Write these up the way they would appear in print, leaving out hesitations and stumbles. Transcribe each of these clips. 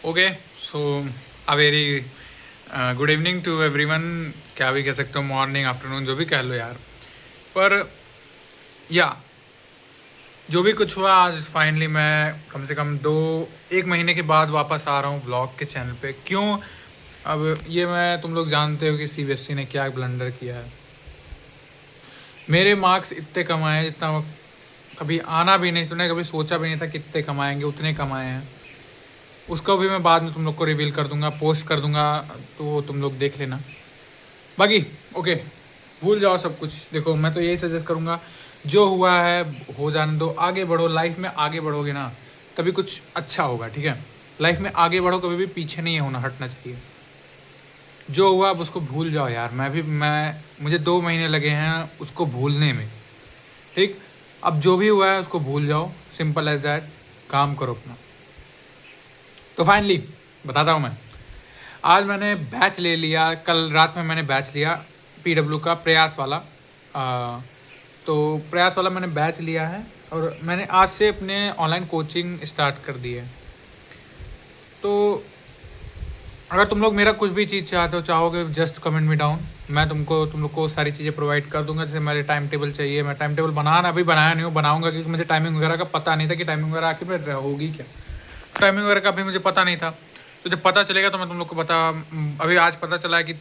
Okay so a very good evening to everyone. क्या भी कह सकते हो, मॉर्निंग आफ्टरनून जो भी कह लो यार। पर या जो भी कुछ हुआ, आज फाइनली मैं कम से कम 1 महीने के बाद वापस आ रहा हूँ ब्लॉग के चैनल पे। क्यों? अब ये मैं तुम लोग जानते हो कि सीबीएसई ने क्या ब्लंडर किया है। मेरे मार्क्स इतने कम आए जितना कभी आना भी नहीं, तुमने कभी सोचा भी नहीं था कितने कमाएंगे, उतने कमाए हैं। उसका भी मैं बाद में तुम लोग को रिवील कर दूंगा, पोस्ट कर दूंगा, तो तुम लोग देख लेना। बाकी ओके, भूल जाओ सब कुछ। देखो, मैं तो यही सजेस्ट करूंगा, जो हुआ है हो जाने दो, आगे बढ़ो। लाइफ में आगे बढ़ोगे ना तभी कुछ अच्छा होगा, ठीक है? लाइफ में आगे बढ़ो, कभी भी पीछे नहीं होना, हटना चाहिए। जो हुआ अब उसको भूल जाओ यार। मुझे 2 महीने लगे हैं उसको भूलने में, ठीक? अब जो भी हुआ है उसको भूल जाओ, सिंपल एज दैट। काम करो अपना। तो फाइनली बताता हूँ मैं, आज मैंने बैच ले लिया। कल रात में मैंने बैच लिया पीडब्ल्यू का, प्रयास वाला। तो प्रयास वाला मैंने बैच लिया है और मैंने आज से अपने ऑनलाइन कोचिंग स्टार्ट कर दी है। तो अगर तुम लोग मेरा कुछ भी चीज़ चाहते हो, चाहोगे, जस्ट कमेंट मी डाउन। मैं तुम लोग को सारी चीज़ें प्रोवाइड कर दूंगा। जैसे मेरे टाइम टेबल चाहिए, मैं टाइम टेबल अभी बनाया नहीं हूँ, बनाऊंगा, क्योंकि मुझे टाइमिंग वगैरह का पता नहीं था कि टाइमिंग वगैरह आखिर होगी क्या। टाइमिंग वगैरह का भी मुझे पता नहीं था। तो जब पता चलेगा तो मैं तुम लोग को अभी आज पता चला है कि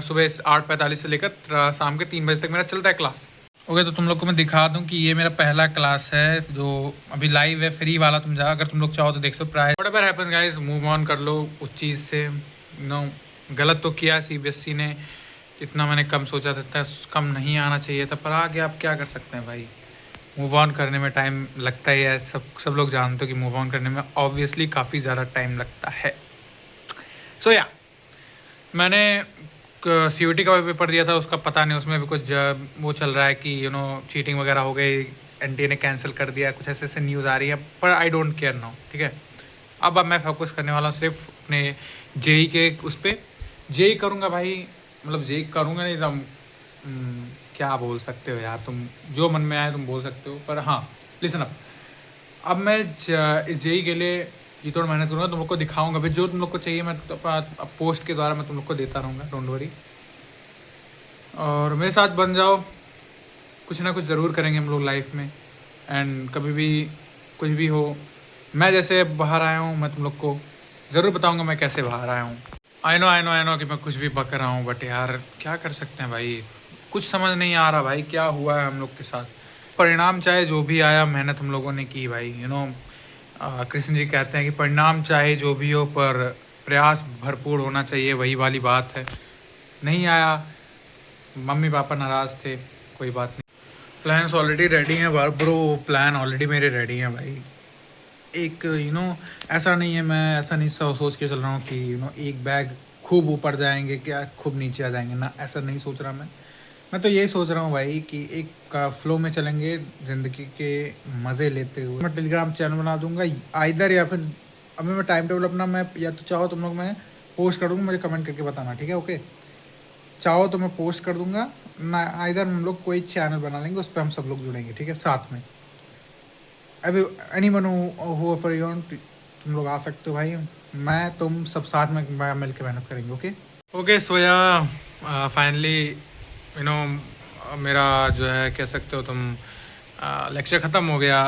सुबह 8:45 से लेकर शाम के 3 बजे तक मेरा चलता है क्लास। ओके, तो तुम लोग को मैं दिखा दूं कि ये मेरा पहला क्लास है जो अभी लाइव है, फ्री वाला। अगर तुम लोग चाहो तो देख सकते। Price whatever happen guys, move on कर लो उस चीज़ से। नो, गलत तो किया सीबीएसई ने। इतना मैंने कम सोचा था, इतना कम नहीं आना चाहिए था, पर आ गया। आप क्या कर सकते हैं भाई। मूव ऑन करने में टाइम लगता ही है। सब लोग जानते हो कि मूव ऑन करने में ऑब्वियसली काफ़ी ज़्यादा टाइम लगता है। सो या मैंने सीयूटी का पेपर दिया था, उसका पता नहीं, उसमें भी कुछ वो चल रहा है कि चीटिंग वगैरह हो गई, एनटीए ने कैंसिल कर दिया, कुछ ऐसे ऐसे न्यूज़ आ रही है। पर आई डोंट केयर नाउ, ठीक है? अब मैं फोकस करने वाला हूँ सिर्फ अपने जेई के उस पर। जेई करूँगा भाई, मतलब जेई करूँगा नहीं तो क्या बोल सकते हो यार तुम, जो मन में आए तुम बोल सकते हो। पर हाँ, लिसन अब मैं इस जेई के लिए जी तोड़ मेहनत करूँगा, तुम लोग को दिखाऊंगा भी। जो तुम लोग को चाहिए मैं पोस्ट के द्वारा मैं तुम लोग को देता रहूँगा, डोंट वरी। और मेरे साथ बन जाओ, कुछ ना कुछ ज़रूर करेंगे हम लोग लाइफ में। एंड कभी भी कुछ भी हो, मैं जैसे बाहर आया हूँ, मैं तुम लोग को ज़रूर बताऊँगा मैं कैसे बाहर आया हूँ। आई नो कि मैं कुछ भी बक रहा हूँ, बट यार क्या कर सकते हैं भाई, कुछ समझ नहीं आ रहा भाई क्या हुआ है हम लोग के साथ। परिणाम चाहे जो भी आया, मेहनत हम लोगों ने की भाई। कृष्ण जी कहते हैं कि परिणाम चाहे जो भी हो, पर प्रयास भरपूर होना चाहिए, वही वाली बात है। नहीं आया, मम्मी पापा नाराज़ थे, कोई बात नहीं। प्लान्स ऑलरेडी रेडी हैं ब्रो, प्लान ऑलरेडी मेरे रेडी हैं भाई। एक ऐसा नहीं है, मैं ऐसा नहीं सोच के चल रहा हूँ कि एक बैग खूब ऊपर जाएंगे क्या खूब नीचे आ जाएंगे ना, ऐसा नहीं सोच रहा मैं तो यही सोच रहा हूँ भाई कि एक फ्लो में चलेंगे ज़िंदगी के मज़े लेते हुए। मैं टेलीग्राम चैनल बना दूंगा आइदर, या फिर अभी मैं टाइम टेबल अपना, मैं या तो चाहो तुम लोग, मैं पोस्ट कर दूँगा, मुझे कमेंट करके बताना, ठीक है? ओके, चाहो तो मैं पोस्ट कर दूंगा ना, आइदर हम लोग कोई चैनल बना लेंगे, उस पर हम सब लोग जुड़ेंगे, ठीक है, साथ में। अभी एनीवन हु फॉर यू, तुम लोग आ सकते हो भाई। मैं तुम सब साथ में मिल के मेहनत करेंगे। ओके सोया, फाइनली मेरा जो है कह सकते हो तुम, लेक्चर ख़त्म हो गया।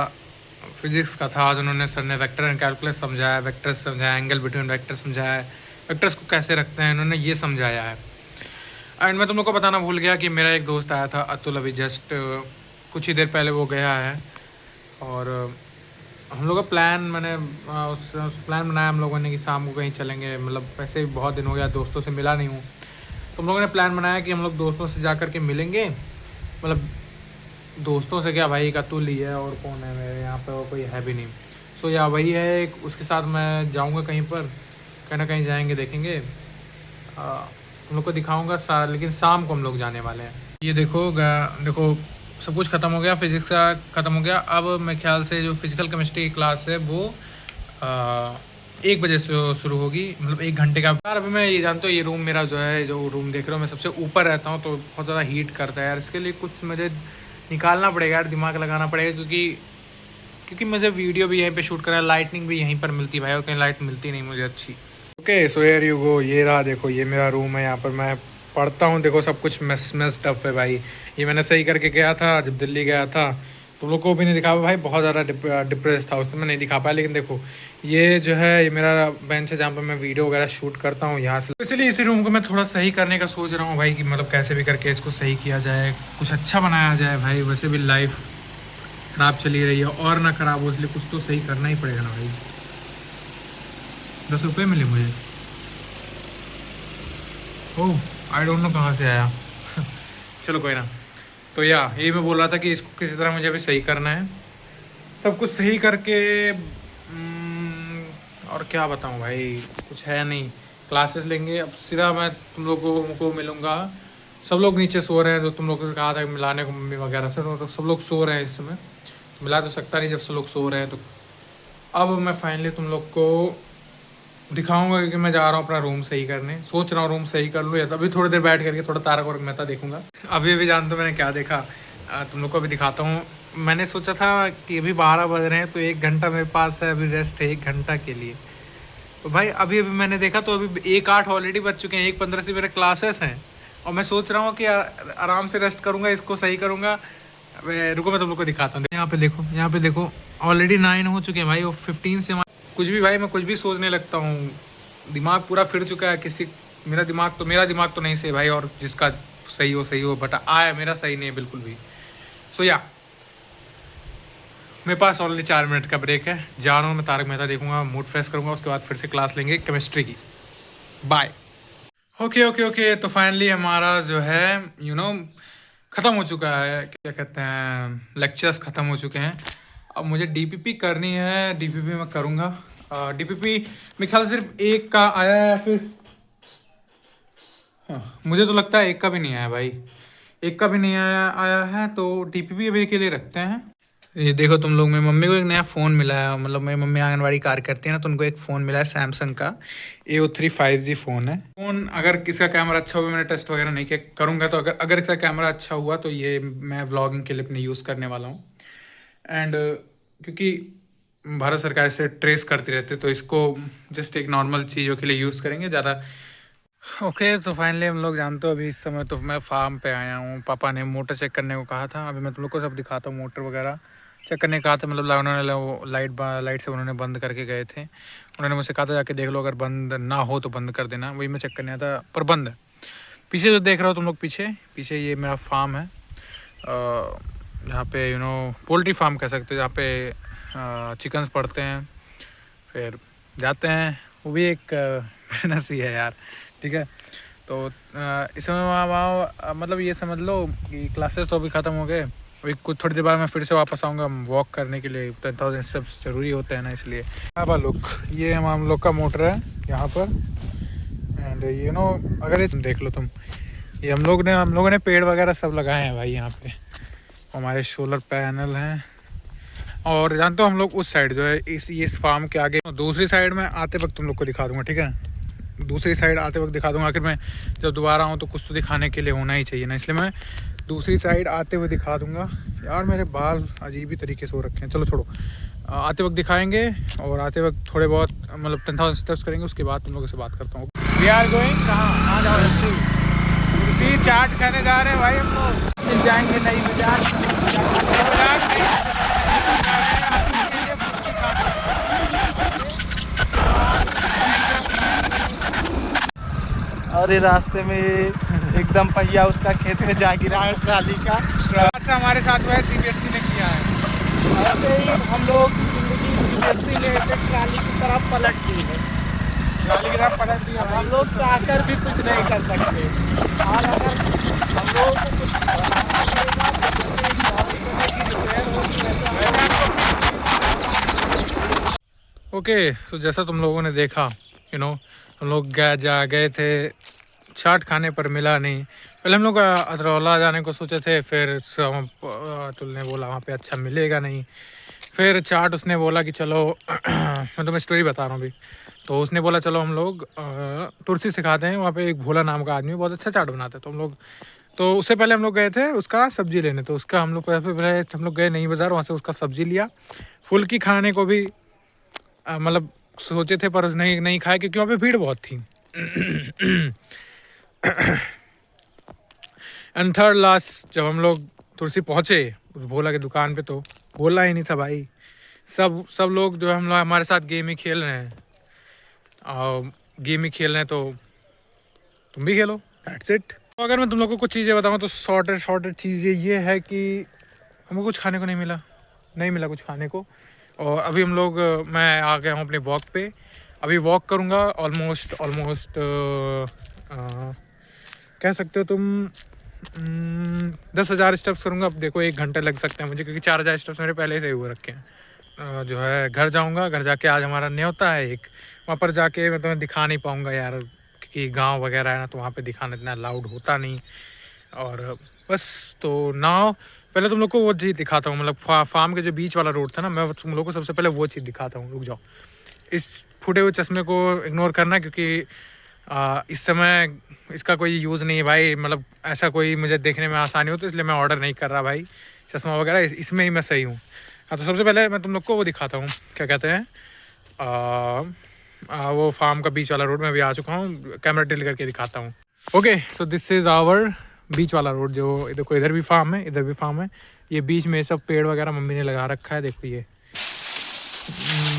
फिजिक्स का था आज, उन्होंने सर ने वेक्टर एंड कैलकुलस समझाया, वेक्टर्स समझाया, एंगल बिटवीन वेक्टर समझाया, वेक्टर्स को कैसे रखते हैं उन्होंने ये समझाया है। एंड मैं तुम लोग को बताना भूल गया कि मेरा एक दोस्त आया था अतुल, अभी जस्ट कुछ ही देर पहले वो गया है। और हम लोग का प्लान, मैंने उस प्लान बनाया हम लोगों ने कि शाम को कहीं चलेंगे। मतलब वैसे ही बहुत दिन हो गया, दोस्तों से मिला नहीं हूँ, तो हम लोगों ने प्लान बनाया कि हम लोग दोस्तों से जा कर के मिलेंगे। मतलब दोस्तों से क्या भाई, एक अतुल ही है, और कौन है मेरे यहाँ पे, और कोई है भी नहीं। सो या वही है एक, उसके साथ मैं जाऊँगा कहीं पर, कहीं ना कहीं जाएंगे, देखेंगे, तुम लोग को दिखाऊँगा। लेकिन शाम को हम लोग जाने वाले हैं। ये देखो देखो, सब कुछ ख़त्म हो गया, फिज़िक्स का ख़त्म हो गया। अब मेरे ख्याल से जो फिज़िकल केमिस्ट्री की क्लास है वो 1 बजे से शुरू होगी, मतलब 1 घंटे का। यार अभी मैं ये जानता हूँ, ये रूम मेरा जो है, जो रूम देख रहे हो, मैं सबसे ऊपर रहता हूँ, तो बहुत ज़्यादा हीट करता है यार। इसके लिए कुछ मुझे निकालना पड़ेगा यार, दिमाग लगाना पड़ेगा, क्योंकि क्योंकि मुझे वीडियो भी यहीं पे शूट करना है, लाइटनिंग भी यहीं पर मिलती है भाई, और कहीं लाइट मिलती नहीं मुझे अच्छी। Okay so here you go, ये रहा देखो, ये मेरा रूम है, यहाँ पर मैं पढ़ता हूँ। देखो सब कुछ मेस्ड अप है भाई, ये मैंने सही करके गया था जब दिल्ली गया था। तुम लोग को भी नहीं दिखा भाई, बहुत ज़्यादा डिप्रेस था उस समय, नहीं दिखा पाया। लेकिन देखो ये जो है, ये मेरा बेंच है जहाँ पर मैं वीडियो वगैरह शूट करता हूँ यहाँ से। इसलिए इसी रूम को मैं थोड़ा सही करने का सोच रहा हूँ भाई, कि मतलब कैसे भी करके इसको सही किया जाए, कुछ अच्छा बनाया जाए भाई। वैसे भी लाइफ ख़राब चली रही है, और ना ख़राब हो, इसलिए कुछ तो सही करना ही पड़ेगा ना भाई। 10 रुपये मिले मुझे। ओह आई डोंट नो कहाँ से आया। चलो कोई ना। तो यही मैं बोल रहा था कि इसको किसी तरह मुझे अभी सही करना है, सब कुछ सही करके। और क्या बताऊँ भाई, कुछ है नहीं। क्लासेस लेंगे अब, सीधा मैं तुम लोगों को मिलूँगा। सब लोग नीचे सो रहे हैं, जो तुम लोगों से कहा था मिलाने को मम्मी वगैरह से, तो सब लोग सो रहे हैं इस समय। तो मिला तो सकता नहीं जब सब लोग सो रहे हैं। तो अब मैं फाइनली तुम लोग को दिखाऊंगा कि मैं जा रहा हूँ अपना रूम सही करने। सोच रहा हूँ रूम सही कर लूँ, या तो अभी थोड़ी देर बैठ करके थोड़ा तारक और मेहता देखूंगा। अभी जानते हो मैंने क्या देखा, तुम लोग को अभी दिखाता हूँ। मैंने सोचा था कि अभी 12 बज रहे हैं, तो 1 घंटा मेरे पास है अभी, रेस्ट है 1 घंटा के लिए। तो भाई अभी मैंने देखा तो अभी 1:08 ऑलरेडी बज चुके हैं, 1:15 से मेरे क्लासेस हैं। और मैं सोच रहा हूँ कि आराम से रेस्ट करूँगा, इसको सही करूँगा। रुको मैं तुम लोग को दिखाता हूँ। यहाँ पे देखो, यहाँ पे देखो, ऑलरेडी 9 हो चुके हैं भाई, और 15 से कुछ भी भाई, मैं कुछ भी सोचने लगता हूँ, दिमाग पूरा फिर चुका है। मेरा दिमाग तो नहीं सही भाई, और जिसका सही हो, बट मेरा सही नहीं है बिल्कुल भी। सो मेरे पास ऑलरेडी 4 मिनट का ब्रेक है, जा रहा हूँ मैं तारक मेहता देखूंगा, मूड फ्रेश करूँगा, उसके बाद फिर से क्लास लेंगे केमिस्ट्री की। बाय। ओके तो फाइनली हमारा जो है ख़त्म हो चुका है, क्या कहते हैं, लेक्चर्स ख़त्म हो चुके हैं। अब मुझे डीपीपी करनी है, डीपीपी मैं करूँगा। डीपीपी मेरे ख्याल से सिर्फ एक का आया है, फिर हाँ, मुझे तो लगता है एक का भी नहीं आया भाई, एक का भी नहीं आया है। तो डीपीपी अभी के लिए रखते हैं। ये देखो तुम लोग, मेरी मम्मी को एक नया फ़ोन मिला है, मतलब मेरी मम्मी आंगनवाड़ी कार्य करती है ना, तो उनको एक फ़ोन मिला है सैमसंग का A03 5G फ़ोन है। फ़ोन अगर किसका कैमरा अच्छा हुआ, मैंने टेस्ट वगैरह नहीं किया, करूँगा तो अगर इसका कैमरा अच्छा हुआ तो ये मैं व्लॉगिंग के लिए अपने यूज़ करने वाला हूँ। एंड क्योंकि भारत सरकार इसे ट्रेस करती रहती है, तो इसको जस्ट एक नॉर्मल चीज़ों के लिए यूज़ करेंगे ज़्यादा। ओके सो फाइनली हम लोग जानते हो, अभी इस समय तो मैं फार्म पे आया हूँ। पापा ने मोटर चेक करने को कहा था, अभी मैं तुम लोग को सब दिखाता हूँ। मोटर वगैरह चेक करने कहा था, मतलब उन्होंने वो लाइट से उन्होंने बंद करके गए थे। उन्होंने मुझसे कहा था जाके देख लो, अगर बंद ना हो तो बंद कर देना। वही मैं चेक करने आया था, पर बंद है। पीछे जो देख रहे हो तुम लोग, पीछे ये मेरा फार्म है, यहाँ पे पोल्ट्री फार्म कह सकते हो, जहाँ पे चिकन्स पड़ते हैं, फिर जाते हैं। वो भी एक बिजनेस ही है यार, ठीक है। तो इस समय वहाँ मतलब ये समझ लो कि क्लासेस तो अभी ख़त्म हो गए, अभी कुछ थोड़ी देर बाद मैं फिर से वापस आऊँगा वॉक करने के लिए। 10,000 स्टेप्स ज़रूरी होते हैं ना, इसलिए। अब लुक, ये हम लोग का मोटर है यहाँ पर। एंड अगर ये तुम देख लो, ये हम लोगों ने पेड़ वगैरह सब लगाए हैं भाई यहाँ पे। हमारे सोलर पैनल हैं, और जानते हो हम लोग उस साइड जो है, इस फार्म के आगे, दूसरी साइड में आते वक्त तुम लोग को दिखा दूँगा, ठीक है। दूसरी साइड आते वक्त दिखा दूँगा, आखिर मैं जब दोबारा आऊँ तो कुछ तो दिखाने के लिए होना ही चाहिए ना, इसलिए मैं दूसरी साइड आते हुए दिखा दूँगा। यार मेरे बाल अजीब ही तरीके से हो रखे हैं, चलो छोड़ो, आते वक्त दिखाएंगे। और आते वक्त थोड़े बहुत मतलब 10,000 स्टेप्स करेंगे, उसके बाद तुम लोगों से बात करता हूँ। वी आर गोइंग कहाँ, आ जाओ कुर्सी चाट खाने जा रहे हैं भाई, हम लोग मिल जाएंगे नई और ये रास्ते में एकदम पहिया उसका खेत में जा गिरा है ट्राली का। अच्छा हमारे साथ वह CBSE ने किया है। ऐसे ही हम लोग जिंदगी CBSE ने ऐसे ट्राली की तरफ पलट दी है, ट्राली की तरफ पलट दिया। हम लोग चाहकर भी कुछ नहीं कर सकते। और अगर हम लोग को कुछ ओके सो जैसा तुम लोगों ने देखा, हम लोग गए थे चाट खाने, पर मिला नहीं। पहले हम लोग अतरौला जाने को सोचे थे, फिर तुल ने बोला वहाँ पे अच्छा मिलेगा नहीं। फिर चाट उसने बोला कि चलो मैं तुम्हें स्टोरी बता रहा हूँ अभी। तो उसने बोला चलो हम लोग तुलसी सिखाते हैं, वहाँ पे एक भोला नाम का आदमी बहुत अच्छा चाट बनाता है। तो हम लोग तो उससे पहले हम लोग गए थे उसका सब्जी लेने, तो उसका हम लोग पहले हम लोग गए नई बाज़ार, वहाँ से उसका सब्जी लिया। फुल्की खाने को भी मतलब सोचे थे पर नहीं नहीं खाए क्योंकि वहाँ पे भीड़ बहुत थी। एंड थर्ड लास्ट जब हम लोग तुलसी पहुँचे उस भोला की दुकान पे, तो भोला ही नहीं था भाई, सब लोग जो है हम लोग हमारे साथ गेम ही खेल रहे हैं, और गेम ही खेल रहे हैं तो तुम भी खेलो, दैट्स इट। तो अगर मैं तुम लोग को कुछ चीज़ें बताऊँ तो शॉर्टेड चीज़ें ये है कि हमको कुछ खाने को नहीं मिला कुछ खाने को। और अभी हम लोग मैं आ गया हूँ अपने वॉक पे, अभी वॉक करूँगा ऑलमोस्ट कह सकते हो तुम 10,000 स्टेप्स करूँगा। अब देखो 1 घंटा लग सकते हैं मुझे, क्योंकि 4,000 स्टेप्स मेरे पहले से ही हो रखे हैं। जो है घर जाऊँगा, घर जाके आज हमारा न्योता है एक, वहाँ पर जाके मैं तुम्हें दिखा नहीं पाऊँगा यार, क्योंकि गांव वगैरह है ना, तो वहाँ पे दिखाना इतना लाउड होता नहीं। और बस तो नाउ पहले तुम लोग को वो चीज़ दिखाता हूँ, मतलब फार्म के जो बीच वाला रोड था ना, मैं तुम लोग को सबसे पहले वो चीज़ दिखाता हूँ। रुक जाओ, इस फूटे हुए चश्मे को इग्नोर करना, क्योंकि इस समय इसका कोई यूज़ नहीं है भाई, मतलब ऐसा कोई मुझे देखने में आसानी हो तो इसलिए मैं ऑर्डर नहीं कर रहा भाई चश्मा वगैरह, इसमें ही मैं सही हूँ। हाँ, तो सबसे पहले मैं तुम लोग को वो दिखाता हूँ, क्या कहते हैं वो फार्म का बीच वाला रोड में अभी आ चुका हूँ, कैमरा टिल्ट करके दिखाता हूँ। Okay, so this is our बीच वाला रोड, जो देखो इधर भी फार्म है, इधर भी फार्म है। ये बीच में सब पेड़ वगैरह मम्मी ने लगा रखा है, देखो ये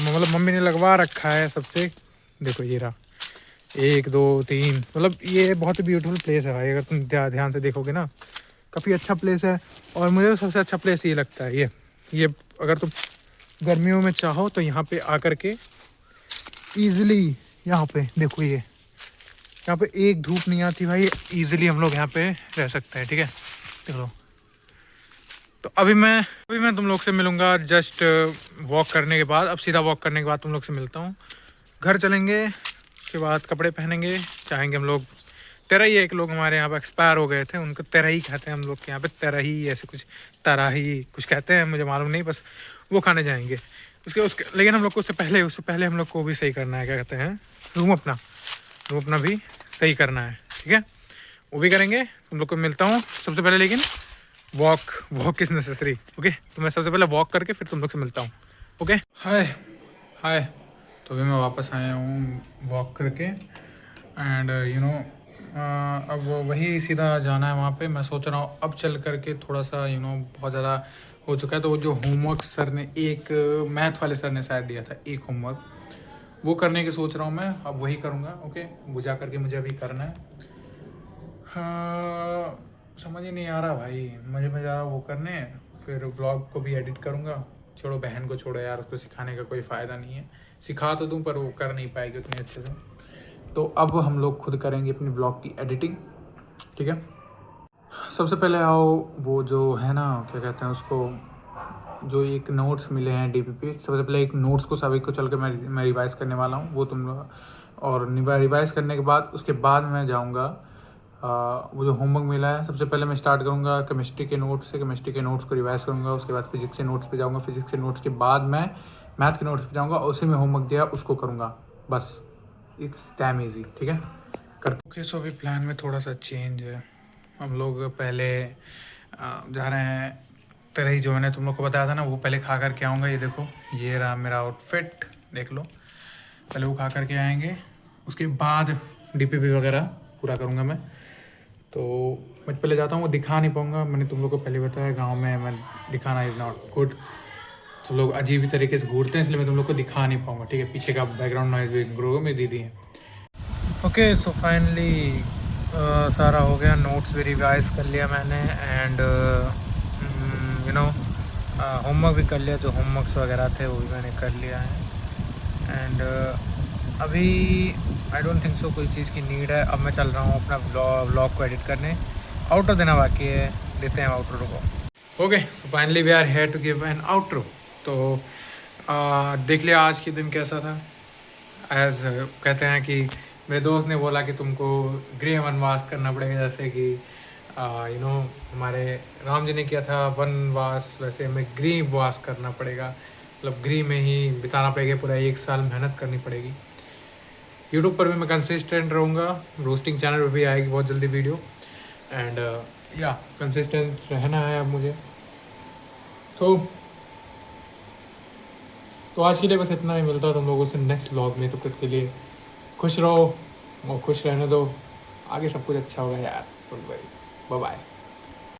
मतलब मम्मी ने लगवा रखा है सबसे। देखो ये रहा 1 2 3, मतलब ये बहुत ही ब्यूटीफुल प्लेस है भाई, अगर तुम ध्यान से देखोगे ना, काफ़ी अच्छा प्लेस है। और मुझे सबसे अच्छा प्लेस ये लगता है, ये अगर तुम गर्मियों में चाहो तो यहाँ पे आकर के ईज़िली, यहाँ पे देखो यहाँ पे एक धूप नहीं आती भाई, ईज़िली हम लोग यहाँ पे रह सकते हैं, ठीक है। चलो, तो अभी मैं तुम लोग से मिलूँगा जस्ट वॉक करने के बाद, अब सीधा वॉक करने के बाद तुम लोग से मिलता हूँ। घर चलेंगे, उसके बाद कपड़े पहनेंगे, चाहेंगे हम लोग तेरही, एक लोग हमारे यहाँ पे एक्सपायर हो गए थे, उनको तेरही कहते हैं हम लोग के यहाँ पे, तेरही ऐसे कुछ तराही कुछ कहते हैं, मुझे मालूम नहीं, बस वो खाने जाएंगे। उसके लेकिन हम लोग को उससे पहले हम लोग को भी सही करना है, क्या कहते हैं, रूम अपना भी सही करना है, ठीक है, वो भी करेंगे। तुम लोग को मिलता हूँ सबसे पहले, लेकिन वॉक इज़ नेसेसरी। ओके, तो मैं सबसे पहले वॉक करके फिर तुम लोग से मिलता हूँ। ओके, हाय। तो अभी मैं वापस आया हूँ वॉक करके, एंड अब वही सीधा जाना है वहाँ पे। मैं सोच रहा हूँ अब चल करके थोड़ा सा बहुत ज़्यादा हो चुका है, तो वो जो होमवर्क सर ने, एक मैथ वाले सर ने शायद दिया था एक होमवर्क, वो करने की सोच रहा हूँ मैं, अब वही करूँगा। ओके, वो जा करके मुझे अभी करना है। हाँ, समझ ही नहीं आ रहा भाई, मैं जा रहा वो करने, फिर व्लॉग को भी एडिट करूँगा। छोड़ो, बहन को छोड़ो यार, उसको सिखाने का कोई फ़ायदा नहीं है, सिखा तो दूँ पर वो कर नहीं पाएगी उतनी अच्छे से। तो अब हम लोग खुद करेंगे अपनी व्लॉग की एडिटिंग, ठीक है। सबसे पहले आओ, वो जो है ना, क्या कहते हैं उसको, जो एक नोट्स मिले हैं DP पे, सबसे पहले एक नोट्स को सभी को चल के मैं रिवाइज़ करने वाला हूँ, वो तुम लोग, और रिवाइज़ करने के बाद उसके बाद मैं जाऊँगा वो जो होमवर्क मिला है, सबसे पहले मैं स्टार्ट करूँगा केमिस्ट्री के नोट्स से, केमिस्ट्री के नोट्स को रिवाइज़ करूँगा, उसके बाद फिजिक्स के नोट्स पे जाऊँगा, फिजिक्स के नोट्स के बाद मैं मैथ के नोट्स पे जाऊँगा, और उसी में होमवर्क दिया उसको करूँगा, बस इट्स डैम ईजी, ठीक है। ओके, सो अभी प्लान में थोड़ा सा चेंज है। हम लोग पहले जा रहे हैं तरही, जो मैंने तुम लोग को बताया था ना, वो पहले खा कर के आऊँगा। ये देखो, ये रहा मेरा आउटफिट, देख लो, पहले वो खा कर के आएंगे, उसके बाद DPP वगैरह पूरा करूँगा मैं। तो मैं पहले जाता हूँ, वो दिखा नहीं पाऊँगा, मैंने तुम लोग को पहले बताया गाँव में मैं दिखाना इज़ नॉट गुड, तो लोग अजीब ही तरीके से घूरते हैं, इसलिए मैं तुम लोग को दिखा नहीं पाऊँगा, ठीक है। पीछे का बैकग्राउंड नॉइज़ भी ग्रो, मेरी दीदी है। ओके, सो फाइनली सारा हो गया, नोट्स भी रिवाइज कर लिया मैंने, एंड होमवर्क भी कर लिया, जो होमवर्क्स वगैरह थे वो भी मैंने कर लिया है। एंड अभी आई डोंट थिंक सो कोई चीज़ की नीड है। अब मैं चल रहा हूँ अपना व्लॉग को एडिट करने, आउटरो देना बाकी है, देते हैं आउटरो को। Okay, so finally we are here to give an outro. तो देख लिया आज के दिन कैसा था। एज कहते हैं कि मेरे दोस्त ने बोला कि तुमको गृह वनवास करना पड़ेगा, जैसे कि हमारे राम जी ने किया था वनवास, वैसे हमें गृहवास करना पड़ेगा, मतलब गृह में ही बिताना पड़ेगा, पूरा 1 साल मेहनत करनी पड़ेगी। यूट्यूब पर भी मैं कंसिस्टेंट रहूँगा, रोस्टिंग चैनल पर भी आएगी बहुत जल्दी वीडियो, एंड या कंसिस्टेंट रहना है अब मुझे। तो आज के लिए बस इतना ही। मिलता है तुम लोगों से नेक्स्ट व्लॉग में। तब तक के लिए खुश रहो और खुश रहने दो। आगे सब कुछ अच्छा होगा यार। Bye bye.